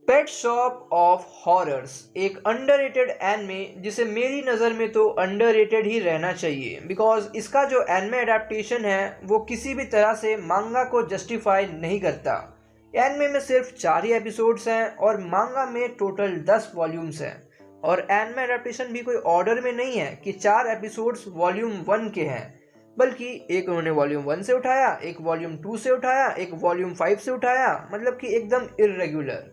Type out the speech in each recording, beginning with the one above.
Pet shop of horrors एक underrated anime जिसे मेरी नज़र में तो अंडररेटेड ही रहना चाहिए बिकॉज इसका जो एनिमे एडेप्टेशन है वो किसी भी तरह से मांगा को जस्टिफाई नहीं करता। एनिमे में सिर्फ 4 ही एपिसोड्स हैं और मांगा में टोटल 10 वॉल्यूम्स हैं और एनिमे एडेप्टेशन भी कोई ऑर्डर में नहीं है कि 4 एपिसोड्स वॉल्यूम 1 के हैं, बल्कि एक उन्होंने वॉल्यूम 1 से उठाया, एक वॉल्यूम 2 से उठाया, एक वॉल्यूम 5 से उठाया, मतलब कि एकदम इर्रेगुलर।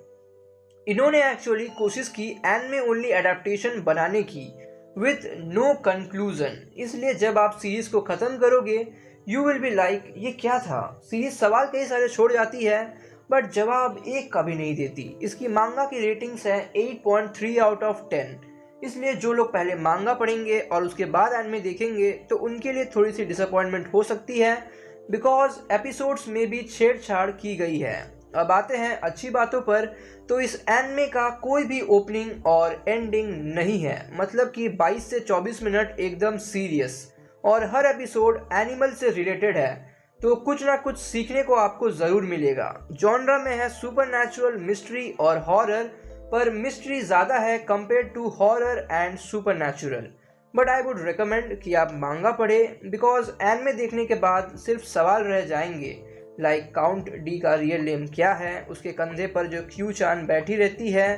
इन्होंने एक्चुअली कोशिश की एनिमे ओनली एडेप्टेशन बनाने की विथ नो कंक्लूजन, इसलिए जब आप सीरीज को ख़त्म करोगे यू विल बी लाइक ये क्या था। सीरीज सवाल कई सारे छोड़ जाती है बट जवाब एक का भी नहीं देती। इसकी मांगा की रेटिंग्स है 8.3 आउट ऑफ 10, इसलिए जो लोग पहले मांगा पढ़ेंगे और उसके बाद एनिमे देखेंगे तो उनके लिए थोड़ी सी डिसअपॉइंटमेंट हो सकती है बिकॉज एपिसोड्स में भी छेड़छाड़ की गई है। अब आते हैं अच्छी बातों पर, तो इस एनिमे का कोई भी ओपनिंग और एंडिंग नहीं है, मतलब कि 22 से 24 मिनट एकदम सीरियस और हर एपिसोड एनिमल से रिलेटेड है, तो कुछ ना कुछ सीखने को आपको ज़रूर मिलेगा। जॉनरा में है सुपरनैचुरल, मिस्ट्री और हॉरर, पर मिस्ट्री ज़्यादा है compare to horror and supernatural. But I would recommend कि आप मांगा पढ़ें बिकॉज एनिमे देखने के बाद सिर्फ सवाल रह जाएंगे लाइक काउंट डी का रियल नेम क्या है, उसके कंधे पर जो क्यू चान बैठी रहती है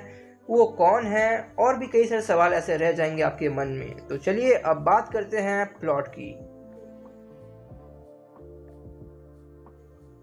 वो कौन है, और भी कई सारे सवाल ऐसे रह जाएंगे आपके मन में। तो चलिए अब बात करते हैं प्लॉट की।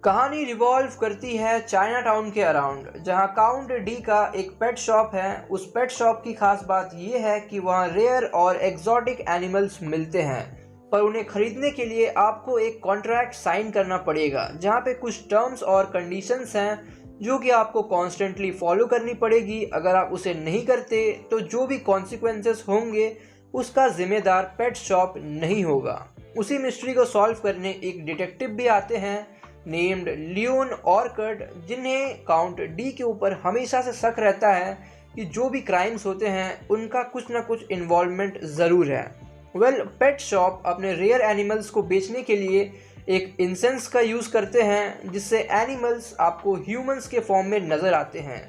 कहानी रिवॉल्व करती है चाइना टाउन के अराउंड, जहां काउंट डी का एक पेट शॉप है। उस पेट शॉप की खास बात यह है कि वहां रेयर और एक्सोटिक एनिमल्स मिलते हैं, पर उन्हें खरीदने के लिए आपको एक कॉन्ट्रैक्ट साइन करना पड़ेगा जहां पे कुछ टर्म्स और कंडीशंस हैं जो कि आपको कॉन्स्टेंटली फॉलो करनी पड़ेगी। अगर आप उसे नहीं करते तो जो भी कॉन्सिक्वेंसेस होंगे उसका जिम्मेदार पेट शॉप नहीं होगा। उसी मिस्ट्री को सॉल्व करने एक डिटेक्टिव भी आते हैं नेम्ड लियोन ऑर्कर्ड, जिन्हें काउंट डी के ऊपर हमेशा से शक रहता है कि जो भी क्राइम्स होते हैं उनका कुछ ना कुछ इन्वॉल्वमेंट ज़रूर है। पेट शॉप अपने रेयर एनिमल्स को बेचने के लिए एक इंसेंस का यूज़ करते हैं जिससे एनिमल्स आपको ह्यूमंस के फॉर्म में नज़र आते हैं।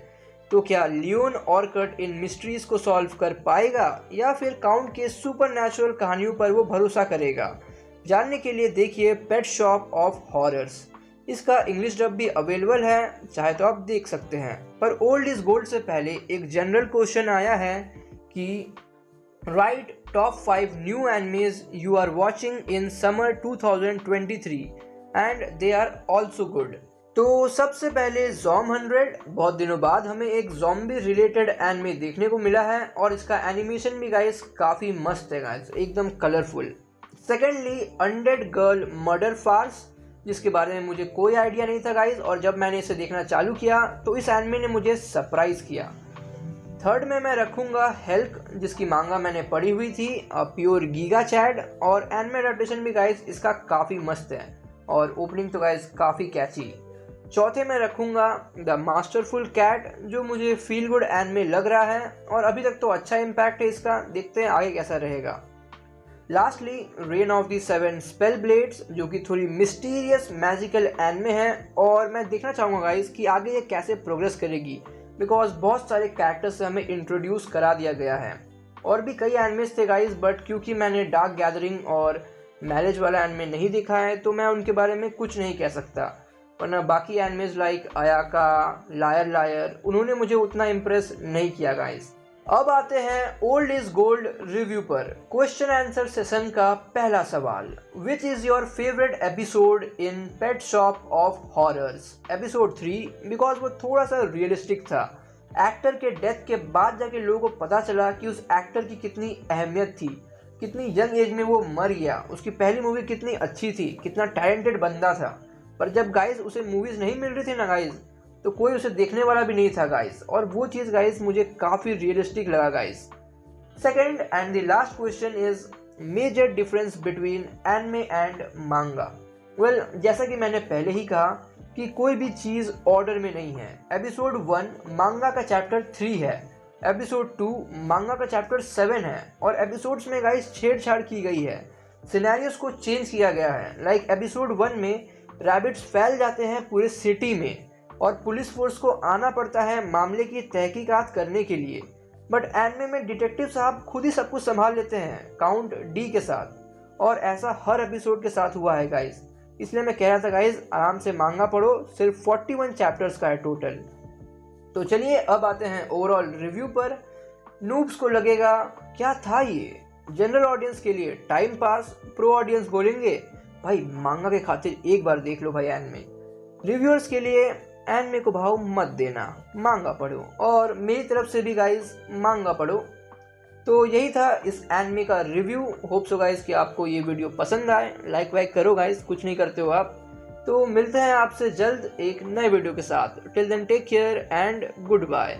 तो क्या लियोन ऑर्कर्ड इन मिस्ट्रीज़ को सॉल्व कर पाएगा या फिर काउंट के सुपरनैचुरल कहानियों पर वो भरोसा करेगा? जानने के लिए देखिए पेट शॉप ऑफ हॉरर्स। इसका इंग्लिश डब भी अवेलेबल है, चाहे तो आप देख सकते हैं। पर ओल्ड इज गोल्ड से पहले एक जनरल क्वेश्चन आया है कि right top 5 new animes you are watching in summer 2023 and they are also good. तो सबसे पहले ज़ॉम 100, बहुत दिनों बाद हमें एक ज़ॉम्बी रिलेटेड एनिमे देखने को मिला है और इसका एनिमेशन भी गाइस काफ़ी मस्त है गाइस, एकदम colourful. Secondly undead girl murder farce, जिसके बारे में मुझे कोई आइडिया नहीं था गाइस, और जब मैंने इसे देखना चालू किया तो इस एनिमे ने मुझे सरप्राइज़ किया। थर्ड में मैं रखूँगा हेल्क, जिसकी मांगा मैंने पढ़ी हुई थी, प्योर गीगा चैड, और एनिमे एडेप्टेशन भी गाइस इसका काफ़ी मस्त है और ओपनिंग तो गाइस काफ़ी कैची। चौथे में रखूँगा द मास्टरफुल कैट, जो मुझे फील गुड एनिमे लग रहा है और अभी तक तो अच्छा इम्पैक्ट है इसका, देखते हैं आगे कैसा रहेगा। Lastly rain of the 7 spell blades, जो कि थोड़ी मिस्टीरियस मैजिकल एनिमे है और मैं देखना चाहूँगा गाइस कि आगे ये कैसे प्रोग्रेस करेगी बिकॉज बहुत सारे कैरेक्टर्स से हमें इंट्रोड्यूस करा दिया गया है। और भी कई एनिमेज थे गाइस, बट क्योंकि मैंने डार्क गैदरिंग और मैरिज वाला एनिमे नहीं देखा है तो मैं उनके बारे में कुछ नहीं कह सकता, वरना बाकी animes like Ayaka, lawyer lawyer, उन्होंने मुझे उतना इम्प्रेस नहीं किया गाइस। अब आते हैं ओल्ड इज गोल्ड रिव्यू पर। क्वेश्चन आंसर सेशन का पहला सवाल, which is your favourite episode in pet shop of horrors? Episode 3, because वो थोड़ा सा रियलिस्टिक था। एक्टर के डेथ के बाद जाके लोगों को पता चला कि उस एक्टर की कितनी अहमियत थी, कितनी यंग एज में वो मर गया, उसकी पहली मूवी कितनी अच्छी थी, कितना टैलेंटेड बंदा था, पर जब गाइस उसे मूवीज़ नहीं मिल रही थी ना गाइस, तो कोई उसे देखने वाला भी नहीं था गाइस, और वो चीज़ गाइस मुझे काफ़ी रियलिस्टिक लगा guys. Second and the last question is major difference between anime and manga. Well, जैसा कि मैंने पहले ही कहा कि कोई भी चीज़ ऑर्डर में नहीं है। एपिसोड 1 मांगा का चैप्टर 3 है, एपिसोड 2 मांगा का चैप्टर 7 है, और एपिसोड्स में गाइस छेड़छाड़ की गई है, सिनेरियोस को चेंज किया गया है। लाइक एपिसोड 1 में रैबिट्स फैल जाते हैं पूरे सिटी में, और पुलिस फोर्स को आना पड़ता है मामले की तहकीकात करने के लिए। बट एनिमे में डिटेक्टिव साहब खुद ही सब कुछ संभाल लेते हैं काउंट डी के साथ, और ऐसा हर एपिसोड के साथ हुआ है गाइस। इसलिए मैं कह रहा था गाइस, आराम से मांगा पढ़ो, सिर्फ 41 चैप्टर्स का है टोटल। तो चलिए अब आते हैं ओवरऑल रिव्यू पर। नूब्स को लगेगा क्या था ये, जनरल ऑडियंस के लिए टाइम पास, प्रो ऑडियंस बोलेंगे भाई मांगा के खातिर एक बार देख लो भाई एनिमे। रिव्यूअर्स के लिए एनिमे को भाव मत देना, मांगा पढ़ो, और मेरी तरफ से भी गाइस मांगा पढ़ो। तो यही था इस एनिमे का रिव्यू। होप सो गाइस कि आपको ये वीडियो पसंद आए। लाइक वाइक करो गाइस, कुछ नहीं करते हो आप। तो मिलते हैं आपसे जल्द एक नए वीडियो के साथ। Till then take care and good bye.